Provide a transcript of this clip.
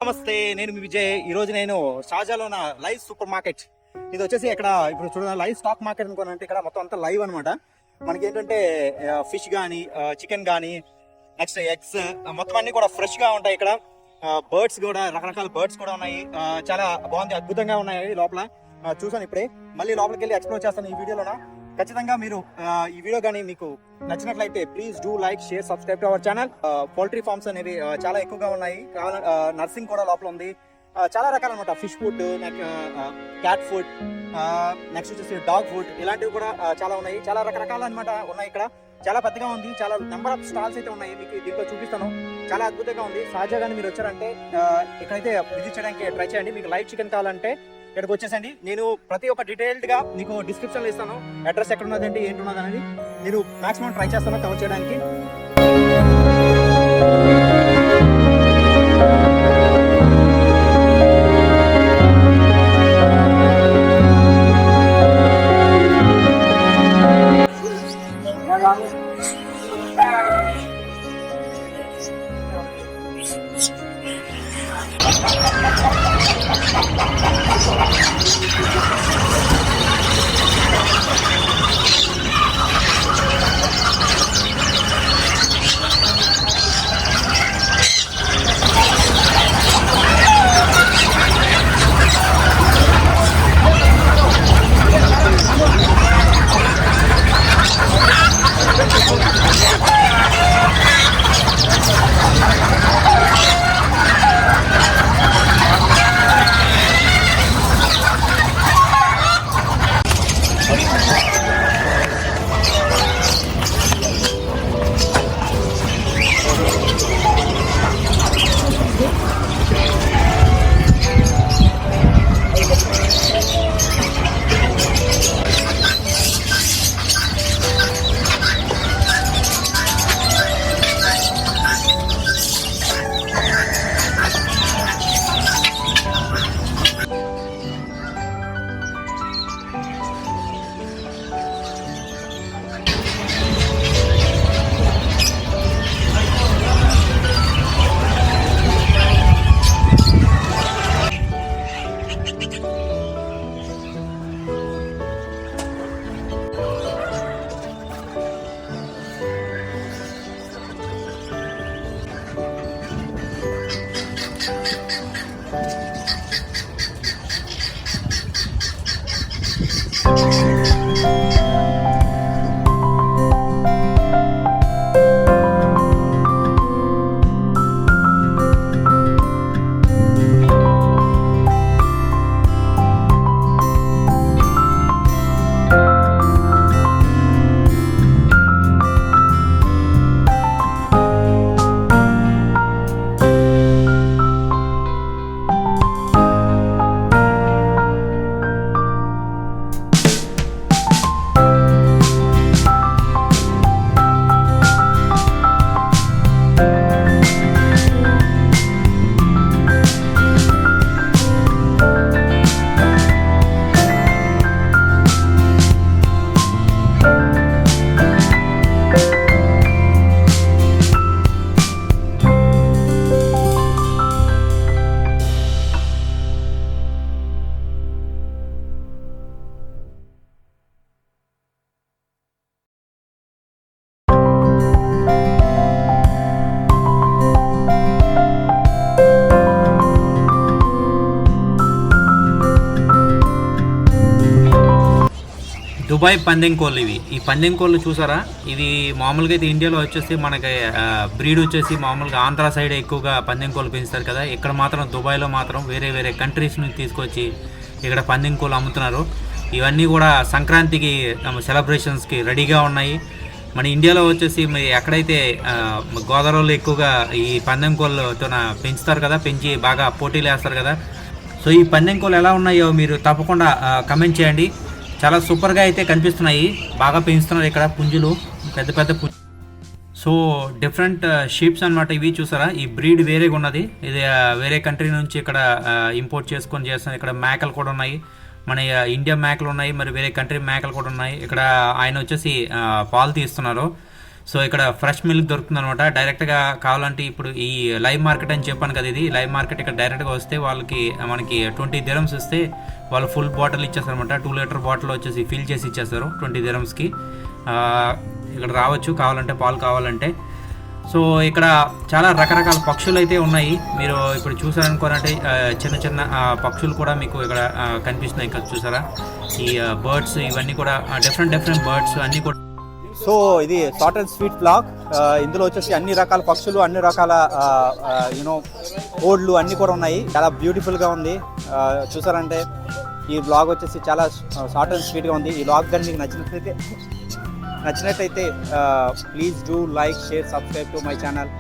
నమస్తే, నేను మీ విజయ్. ఈ రోజు నేను షాజాలో ఉన్న లైవ్ సూపర్ మార్కెట్. ఇది వచ్చేసి ఇక్కడ ఇప్పుడు చూడండి, లైవ్ స్టాక్ మార్కెట్ అనుకోనంటే ఇక్కడ మొత్తం అంతా లైవ్ అనమాట. మనకి ఏంటంటే ఫిష్ కానీ చికెన్ కానీ నెక్స్ట్ ఎగ్స్ మొత్తం అన్ని కూడా ఫ్రెష్ గా ఉంటాయి. ఇక్కడ బర్డ్స్ కూడా, రకరకాల బర్డ్స్ కూడా ఉన్నాయి. చాలా బాగుంది, అద్భుతంగా ఉన్నాయి. లోపల చూసాను ఇప్పుడే, మళ్ళీ లోపలికి వెళ్ళి ఎక్స్ప్లోర్ చేస్తాను ఈ వీడియోలోన. ఖచ్చితంగా మీరు ఈ వీడియో కానీ మీకు నచ్చినట్లయితే please do like, share, subscribe to our channel. Poultry farms అనేవి చాలా ఎక్కువగా ఉన్నాయి. నర్సింగ్ కూడా లోపల ఉంది. చాలా రకాలు అనమాట. Fish food, cat food, next వచ్చేసి డాగ్ ఫుడ్, ఇలాంటివి కూడా చాలా ఉన్నాయి. చాలా రకరకాలు అనమాట ఉన్నాయి. ఇక్కడ చాలా పెద్దగా ఉంది. చాలా నెంబర్ ఆఫ్ స్టాల్స్ అయితే ఉన్నాయి. మీకు దీంట్లో చూపిస్తాను. చాలా అద్భుతంగా ఉంది. సహజంగా మీరు వచ్చారంటే ఇక్కడైతే విజిట్ చేయడానికి ట్రై చేయండి. మీకు లైవ్ చికెన్ కావాలంటే ఇక్కడికి వచ్చేసండి. నేను ప్రతి ఒక్క డీటెయిల్డ్ గా మీకు డిస్క్రిప్షన్ లో ఇస్తాను. అడ్రస్ ఎక్కడ ఉన్నదంటే ఏంటి ఉన్నది అనేది నేను మాక్సిమం ట్రై చేస్తాను కవర్ చేయడానికి. దుబాయ్ పందెం కోళ్ళు ఇవి. ఈ పందెం కోళ్ళు చూసారా, ఇది మామూలుగా అయితే ఇండియాలో వచ్చేసి మనకి బ్రీడ్ వచ్చేసి మామూలుగా ఆంధ్ర సైడ్ ఎక్కువగా పందెం కోళ్ళు పెంచుతారు కదా. ఇక్కడ మాత్రం దుబాయ్లో మాత్రం వేరే వేరే కంట్రీస్ నుంచి తీసుకొచ్చి ఇక్కడ పందెం కోళ్ళు అమ్ముతున్నారు. ఇవన్నీ కూడా సంక్రాంతికి సెలబ్రేషన్స్కి రెడీగా ఉన్నాయి. మన ఇండియాలో వచ్చేసి మరి ఎక్కడైతే గోదావరిలో ఎక్కువగా ఈ పందెం కోళ్ళతో పెంచుతారు కదా, పెంచి బాగా పోటీలు వేస్తారు కదా. సో ఈ పందెం కోళ్ళు ఎలా ఉన్నాయో మీరు తప్పకుండా కమెంట్ చేయండి. చాలా సూపర్గా అయితే కనిపిస్తున్నాయి. బాగా పెంచుతున్నారు ఇక్కడ పుంజులు, పెద్ద పెద్ద పుంజు. సో డిఫరెంట్ షీప్స్ అనమాట ఇవి. చూసారా, ఈ బ్రీడ్ వేరేగా ఉన్నది. ఇది వేరే కంట్రీ నుంచి ఇక్కడ ఇంపోర్ట్ చేసుకొని చేస్తున్నారు. ఇక్కడ మేకలు కూడా ఉన్నాయి. మన ఇండియా మేకలు ఉన్నాయి, మరి వేరే కంట్రీ మేకలు కూడా ఉన్నాయి. ఇక్కడ ఆయన వచ్చేసి పాలు తీస్తున్నారు. సో ఇక్కడ ఫ్రెష్ మిల్క్ దొరుకుతుంది అనమాట. డైరెక్ట్గా కావాలంటే ఇప్పుడు ఈ లైవ్ మార్కెట్ అని చెప్పాను కదా, ఇది లైవ్ మార్కెట్. ఇక్కడ డైరెక్ట్గా వస్తే వాళ్ళకి మనకి 20 dirhams ఇస్తే వాళ్ళు ఫుల్ బాటిల్ ఇచ్చేస్తారు అనమాట. 2 లీటర్ బాటిల్ వచ్చేసి ఫిల్ చేసి ఇచ్చేస్తారు 20 dirhamsకి. ఇక్కడ రావచ్చు కావాలంటే, పాలు కావాలంటే. సో ఇక్కడ చాలా రకరకాల పక్షులు అయితే ఉన్నాయి. మీరు ఇప్పుడు చూసారనుకోనంటే చిన్న చిన్న పక్షులు కూడా మీకు ఇక్కడ కనిపిస్తున్నాయి. ఇక్కడ చూసారా ఈ బర్డ్స్, ఇవన్నీ కూడా డిఫరెంట్ బర్డ్స్ అన్నీ కూడా. సో ఇది షార్ట్ అండ్ స్వీట్ బ్లాగ్. ఇందులో వచ్చేసి అన్ని రకాల పక్షులు, అన్ని రకాల యూనో కోడ్లు అన్నీ కూడా ఉన్నాయి. చాలా బ్యూటిఫుల్గా ఉంది. చూసారంటే ఈ బ్లాగ్ వచ్చేసి చాలా షార్ట్ అండ్ స్వీట్గా ఉంది. ఈ బ్లాగ్ కానీ మీకు నచ్చినట్లయితే please do like, share, subscribe to my channel.